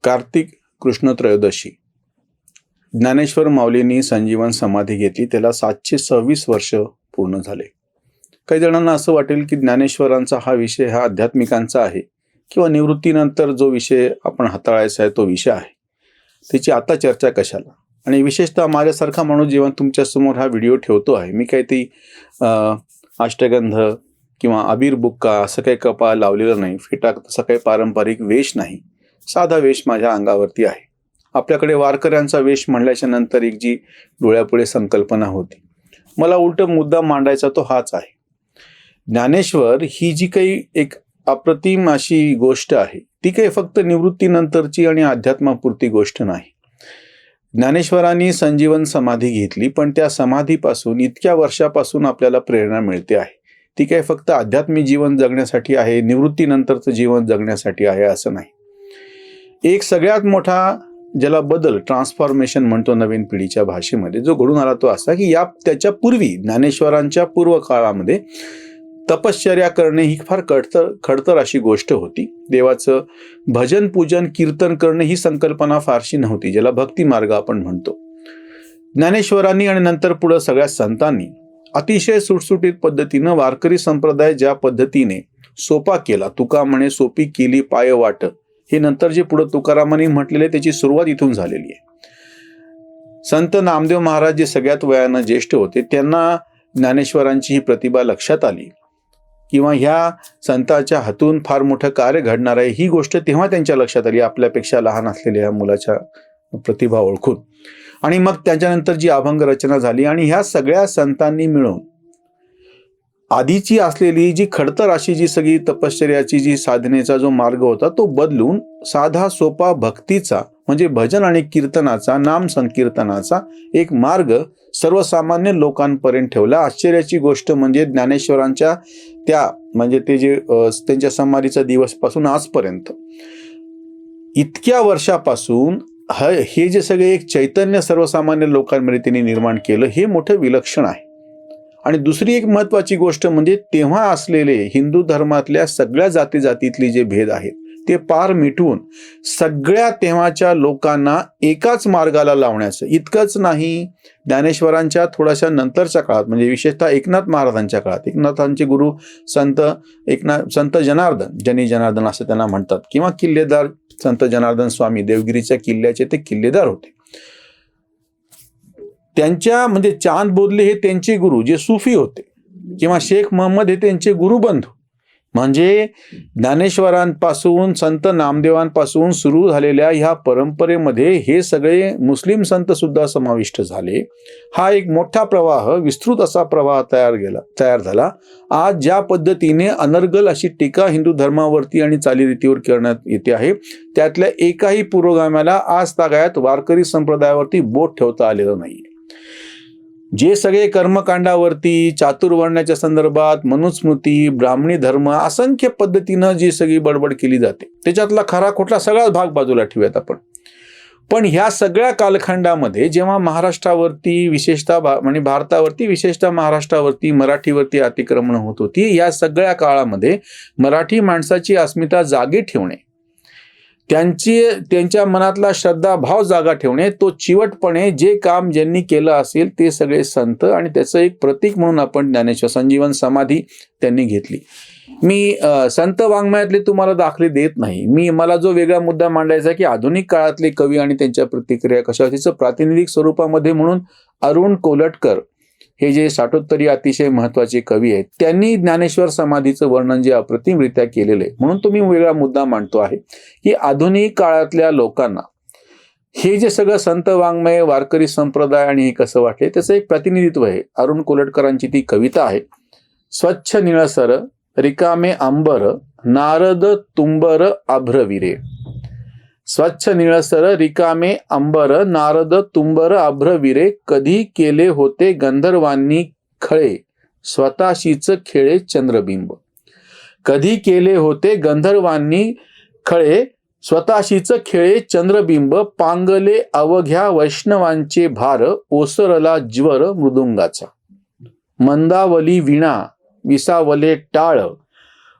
कार्तिक कृष्ण त्रयोदशी ज्ञानेश्वर माऊलींनी संजीवन समाधी घेतली. त्याला 726 वर्ष पूर्ण झाले. काही जणांना असं वाटेल की ज्ञानेश्वरांचा हा विषय हा आध्यात्मिकांचा आहे किंवा निवृत्तीनंतर जो विषय आपण हाताळायचा आहे तो विषय आहे, त्याची आता चर्चा कशाला. आणि विशेषतः माझ्यासारखा माणूस जेव्हा तुमच्यासमोर हा व्हिडिओ ठेवतो आहे, मी काही ती अष्टगंध किंवा अबीर बुक्का असं काही कपाळ लावलेलं नाही, फेटा तसा काही पारंपरिक वेश नाही, साधा वेश माझ्या अंगावरती आहे. आपल्याकडे वारकऱ्यांचा वेश म्हणल्याच्या नंतर एक जी डोळ्यापुढे संकल्पना होती, मला उलट मुद्दा मांडायचा तो हाच आहे. ज्ञानेश्वर ही जी काही एक अप्रतिम अशी गोष्ट आहे, ती काही फक्त निवृत्तीनंतरची आणि अध्यात्मापुरती गोष्ट नाही. ज्ञानेश्वरांनी संजीवन समाधी घेतली, पण त्या समाधीपासून इतक्या वर्षापासून आपल्याला प्रेरणा मिळते आहे. ती काही फक्त आध्यात्मिक जीवन जगण्यासाठी आहे, निवृत्तीनंतरचं जीवन जगण्यासाठी आहे असं नाही. एक सगळ्यात मोठा ज्याला बदल, ट्रान्सफॉर्मेशन म्हणतो नवीन पिढीच्या भाषेमध्ये, जो घडून आला तो असा की त्याच्या पूर्वी ज्ञानेश्वरांच्या पूर्व काळामध्ये तपश्चर्या करणे ही फार खडतर अशी गोष्ट होती. देवाचं भजन पूजन कीर्तन करणे ही संकल्पना फारशी नव्हती, ज्याला भक्ती मार्ग आपण म्हणतो. ज्ञानेश्वरांनी आणि नंतर पुढे सगळ्या संतांनी अतिशय सुटसुटीत पद्धतीनं वारकरी संप्रदाय ज्या पद्धतीने सोपा केला, तुका म्हणे सोपी केली पाय वाट, हे नंतर जे पुढे तुकारामांनी म्हटलेले त्याची सुरुवात इथून झालेली आहे. संत नामदेव महाराज जे सगळ्यात वयानं ज्येष्ठ होते, त्यांना ज्ञानेश्वरांची ही प्रतिभा लक्षात आली किंवा ह्या संतांच्या हातून फार मोठं कार्य घडणार आहे ही गोष्ट तेव्हा त्यांच्या लक्षात आली, आपल्यापेक्षा लहान असलेल्या ह्या मुलाच्या प्रतिभा ओळखून. आणि मग त्याच्यानंतर जी अभंग रचना झाली आणि ह्या सगळ्या संतांनी मिळून आधीची असलेली जी खडतर अशी जी सगळी तपश्चर्याची जी साधनेचा जो मार्ग होता तो बदलून साधा सोपा भक्तीचा म्हणजे भजन आणि कीर्तनाचा, नाम संकीर्तनाचा एक मार्ग सर्वसामान्य लोकांपर्यंत ठेवला. आश्चर्याची गोष्ट म्हणजे ज्ञानेश्वरांच्या त्या म्हणजे ते जे त्यांच्या समाधीचा दिवसपासून आजपर्यंत इतक्या वर्षापासून हे जे सगळे एक चैतन्य सर्वसामान्य लोकांमध्ये त्यांनी निर्माण केलं, हे मोठं विलक्षण आहे. आणि दुसरी एक महत्वाची गोष्ट म्हणजे तेव्हा असलेले हिंदू धर्मातल्या सगळ्या जातीजातीतले जे भेद आहेत ते पार मिटवून सगळ्या तेव्हाच्या लोकांना एकाच मार्गाला लावण्याचं. इतकंच नाही, ज्ञानेश्वरांच्या थोड्याशा नंतरच्या काळात म्हणजे विशेषतः एकनाथ महाराजांच्या काळात, एकनाथांचे गुरु संत जनार्दन, जनी जनार्दन असं त्यांना म्हणतात, किंवा किल्लेदार संत जनार्दन स्वामी देवगिरीच्या किल्ल्याचे ते किल्लेदार होते. त्यांच्या म्हणजे चांद बोधले हे त्यांचे गुरु जे सुफी होते, किंवा शेख महम्मद हे त्यांचे गुरुबंधू. म्हणजे ज्ञानेश्वरांपासून संत नामदेवांपासून सुरू झालेल्या ह्या परंपरेमध्ये हे सगळे मुस्लिम संत सुद्धा समाविष्ट झाले. हा एक मोठा प्रवाह, विस्तृत असा प्रवाह तयार झाला. आज ज्या पद्धतीने अनर्गल अशी टीका हिंदू धर्मावरती आणि चालीरीतीवर करण्यात येते आहे, त्यातल्या एकाही पुरोगाम्याला आज तागायत वारकरी संप्रदायावरती बोट ठेवता आलेलं नाही. जे सगळे कर्मकांडावरती, चातुर्वर्ण्याच्या संदर्भात, मनुस्मृती, ब्राह्मणी धर्म, असंख्य पद्धतीनं जी सगळी बडबड केली जाते, त्याच्यातला खरा खोटला सगळा भाग बाजूला ठेवूयात आपण. पण ह्या सगळ्या कालखंडामध्ये जेव्हा महाराष्ट्रावरती विशेषतः म्हणजे भारतावरती विशेषतः महाराष्ट्रावरती मराठीवरती अतिक्रमण होत होती, या सगळ्या काळामध्ये मराठी माणसाची अस्मिता जागी ठेवणे, त्यांच्या मनातला श्रद्धा भाव जागा ठेवणे, तो चिवटपणे जे काम ज्यांनी केलं असेल ते सगळे संत, आणि त्याचं एक प्रतीक म्हणून आपण ज्ञानेश्वर संजीवन समाधी त्यांनी घेतली. मी संत वाङ्मयातले तुम्हाला दाखले देत नाही. मला जो वेगळा मुद्दा मांडायचा आहे की आधुनिक काळातले कवी आणि त्यांच्या प्रतिक्रिया कशा, तिचं प्रातिनिधिक स्वरूपामध्ये म्हणून अरुण कोलटकर हे जे साठोत्तरी अतिशय महत्वाचे कवी आहेत, त्यांनी ज्ञानेश्वर समाधीचं वर्णन जे अप्रतिमरित्या केलेलं आहे. म्हणून तो मी वेगळा मुद्दा मांडतो आहे की आधुनिक काळातल्या लोकांना हे जे सगळं संत वाङ्मय, वारकरी संप्रदाय आणि हे कसं वाटले त्याचं एक प्रतिनिधित्व आहे. अरुण कोलटकरांची ती कविता आहे. स्वच्छ निळसर रिकामे अंबर, नारद तुंबर आभ्रविरे. स्वच्छ निळसर रिकामे अंबर, नारद तुंबर आभ्रविरे, कधी केले होते गंधर्वांनी खळे, स्वतःशीच खेळे चंद्रबिंब. कधी केले होते गंधर्वांनी खळे, स्वतःशीच खेळे चंद्रबिंब, पांगले अवघ्या वैष्णवांचे भार, ओसरला ज्वर मृदुंगाचा. मंदावली वीणा विसावले टाळ,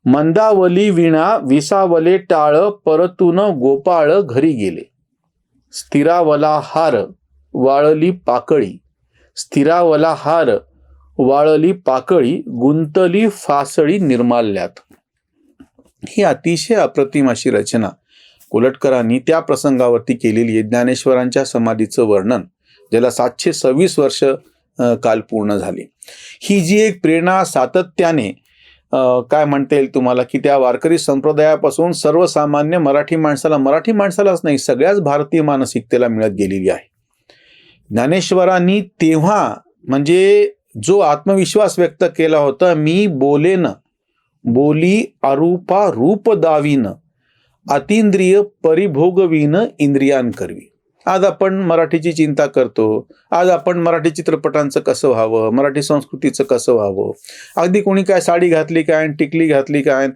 मंदावली विणा विसावले टाळ, परतून गोपाळ घरी गेले. स्थिरावला हार वाळली पाकळी, स्थिरावला हार वाळली पाकळी, गुंतली फासळी निर्माल्यात. ही अतिशय अप्रतिम अशी रचना कोलटकरांनी त्या प्रसंगावरती केलेली आहे. ज्ञानेश्वरांच्या समाधीचं वर्णन, ज्याला 726 वर्ष काल पूर्ण झाली. ही जी एक प्रेरणा सातत्याने काय म्हणता येईल तुम्हाला, की त्या वारकरी संप्रदायापासून सर्वसामान्य मराठी माणसालाच नाही, सगळ्याच भारतीय मानसिकतेला मिळत गेलेली आहे. ज्ञानेश्वरांनी तेव्हा म्हणजे जो आत्मविश्वास व्यक्त केला होता, मी बोलेन बोली अरूपा रूप दावीन, अतींद्रिय परिभोगवीन इंद्रियांकरवी. आज आपण मराठीची चिंता करतो, आज आपण मराठी चित्रपटांचं कसं व्हावं, मराठी संस्कृतीचं कसं व्हावं, अगदी कोणी काय साडी घातली काय, टिकली घातली काय,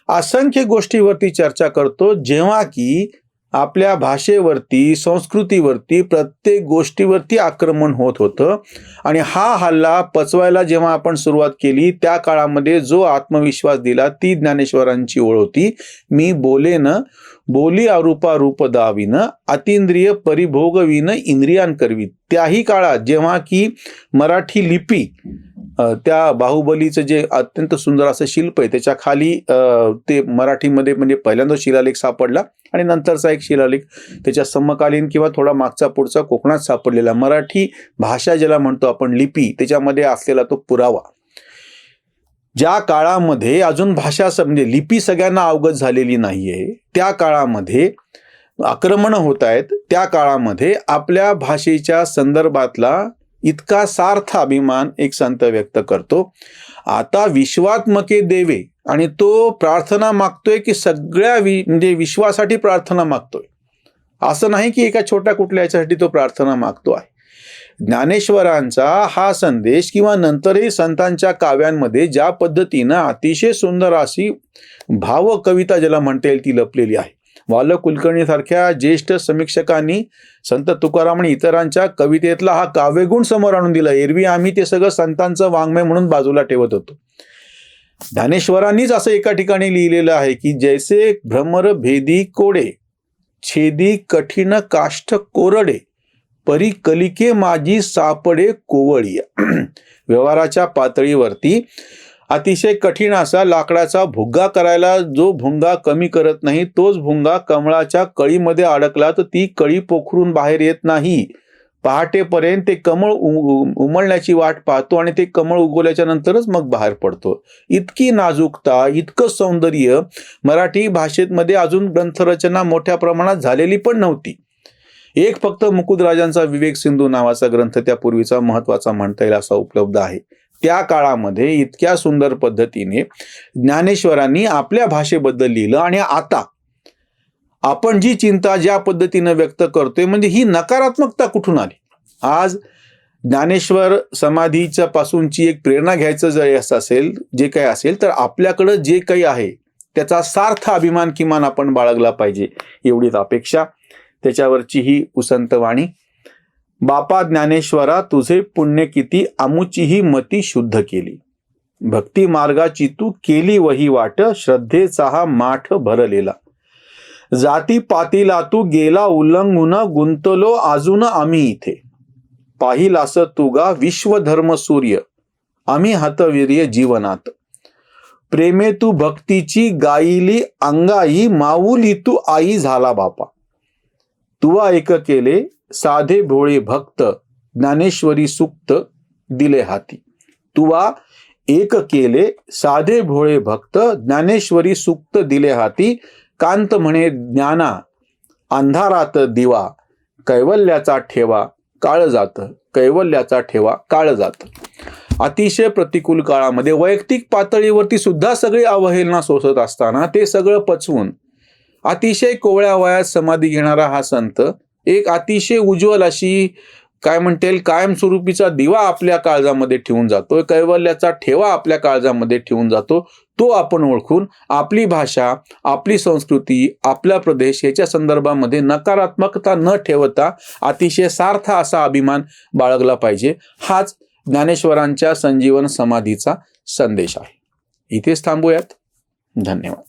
असंख्य गोष्टीवरती चर्चा करतो, जेव्हा की आपल्या भाषेवरती, संस्कृतीवरती, प्रत्येक गोष्टीवरती आक्रमण होत होतं. आणि हा हल्ला पचवायला जेव्हा आपण सुरुवात केली, त्या काळामध्ये जो आत्मविश्वास दिला ती ज्ञानेश्वरांची ओळ होती. मी बोलेन बोली अरूपा रूप दावीन, अतींद्रिय परिभोगवीन इंद्रियांकरवी. त्याही काळात जेव्हा की मराठी लिपी, त्या बाहुबलीचं जे अत्यंत सुंदर असं शिल्प आहे, त्याच्या खाली ते मराठीमध्ये म्हणजे पहिल्यांदा शिलालेख सापडला आणि नंतरचा एक शिलालेख त्याच्या समकालीन किंवा थोडा मागचा पुढचा कोकणात सापडलेला मराठी भाषा ज्याला म्हणतो आपण लिपी, त्याच्यामध्ये असलेला तो पुरावा. ज्या काळामध्ये अजून भाषा म्हणजे लिपी सगळ्यांना अवगत झालेली नाहीये, त्या काळामध्ये आक्रमण होत आहेत, त्या काळामध्ये आपल्या भाषेच्या संदर्भातला इतका सार्थ अभिमान एक संत व्यक्त करतो. आता विश्वात्मके देवे, आणि तो प्रार्थना मागतोय की सगळ्या म्हणजे विश्वासाठी प्रार्थना मागतोय. असं नाही की एका छोट्या कुठल्या याच्यासाठी तो प्रार्थना मागतो आहे. ज्ञानेश्वरांचा हा संदेश किंवा नंतरही संतांच्या काव्यांमध्ये ज्या पद्धतीनं अतिशय सुंदर अशी भावकविता ज्याला म्हणता येईल ती लपलेली आहे. वाल कुलकर्णी सारख्या ज्येष्ठ समीक्षकांनी संत तुकाराम आणि इतरांच्या कवितेतला हा काव्यगुण समोर आणून दिला. एरवी आम्ही ते सगळं संतांचं वाङ्मय म्हणून बाजूला ठेवत होतो. ज्ञानेश्वरांनीच असं एका ठिकाणी लिहिलेलं आहे की जैसे भ्रमर भेदी कोडे, छेदी कठीण काष्ठ कोरडे, परी कलिके माझी सापडे कोवळीया. व्यवहाराच्या पातळीवरती अतिशय कठीण असा लाकडाचा भुंगा करायला जो भुंगा कमी करत नाही, तोच भुंगा कमळाच्या कळीमध्ये अडकला तर ती कळी पोखरून बाहेर येत नाही. पहाटेपर्यंत ते कमळ उमलण्याची वाट पाहतो आणि ते कमळ उगवल्याच्या नंतरच मग बाहेर पडतो. इतकी नाजूकता, इतकं सौंदर्य मराठी भाषेमध्ये अजून ग्रंथरचना मोठ्या प्रमाणात झालेली पण नव्हती. एक फक्त मुकुंदराजांचा विवेक सिंधू नावाचा ग्रंथ त्यापूर्वीचा महत्वाचा म्हणता येईल असा उपलब्ध आहे. त्या काळामध्ये इतक्या सुंदर पद्धतीने ज्ञानेश्वरांनी आपल्या भाषेबद्दल लिहिलं. आणि आता आपण जी चिंता ज्या पद्धतीनं व्यक्त करतोय, म्हणजे ही नकारात्मकता कुठून आली? आज ज्ञानेश्वर समाधीच्या पासूनची एक प्रेरणा घ्यायचं जर असं असेल, जे काही असेल, तर आपल्याकडं जे काही आहे त्याचा सार्थ अभिमान किमान आपण बाळगला पाहिजे, एवढीच अपेक्षा. त्याच्यावरची ही उसंत वाणी. बापा ज्ञानेश्वरा तुझे पुण्य किती, आमुचीही मती शुद्ध केली. भक्ती मार्गाची तू केली वही वाट, श्रद्धेचा हा माठ भरलेला. जाती पातीला तू गेला उल्लंघून, गुंतलो अजून आम्ही इथे. पाहिलास तुगा विश्वधर्म सूर्य, आम्ही हतवीर्य जीवनात. प्रेमे तू भक्तीची गायली अंगाई, माऊली तू आई झाला बापा. तुवा एक केले साधे भोळे भक्त, ज्ञानेश्वरी सुक्त दिले हाती. तुवा एक केले साधे भोळे भक्त, ज्ञानेश्वरी सुक्त दिले हाती. कांत म्हणे ज्ञाना अंधारात दिवा, कैवल्याचा ठेवा काळ जात, कैवल्याचा ठेवा काळ जात. अतिशय प्रतिकूल काळामध्ये वैयक्तिक पातळीवरती सुद्धा सगळी अवहेलना सोसत असताना ते सगळं पचवून अतिशय कोवळ्या वयात समाधी घेणारा हा संत एक अतिशय उज्ज्वल अशी काय म्हणता येईल कायमस्वरूपीचा दिवा आपल्या काळजामध्ये ठेवून जातो, कैवल्याचा ठेवा आपल्या काळजामध्ये ठेवून जातो. तो आपण ओळखून आपली भाषा, आपली संस्कृती, आपला प्रदेश याच्या संदर्भामध्ये नकारात्मकता न ठेवता अतिशय सार्थ असा अभिमान बाळगला पाहिजे. हाच ज्ञानेश्वरांच्या संजीवन समाधीचा संदेश आहे. इथेच थांबूयात. धन्यवाद.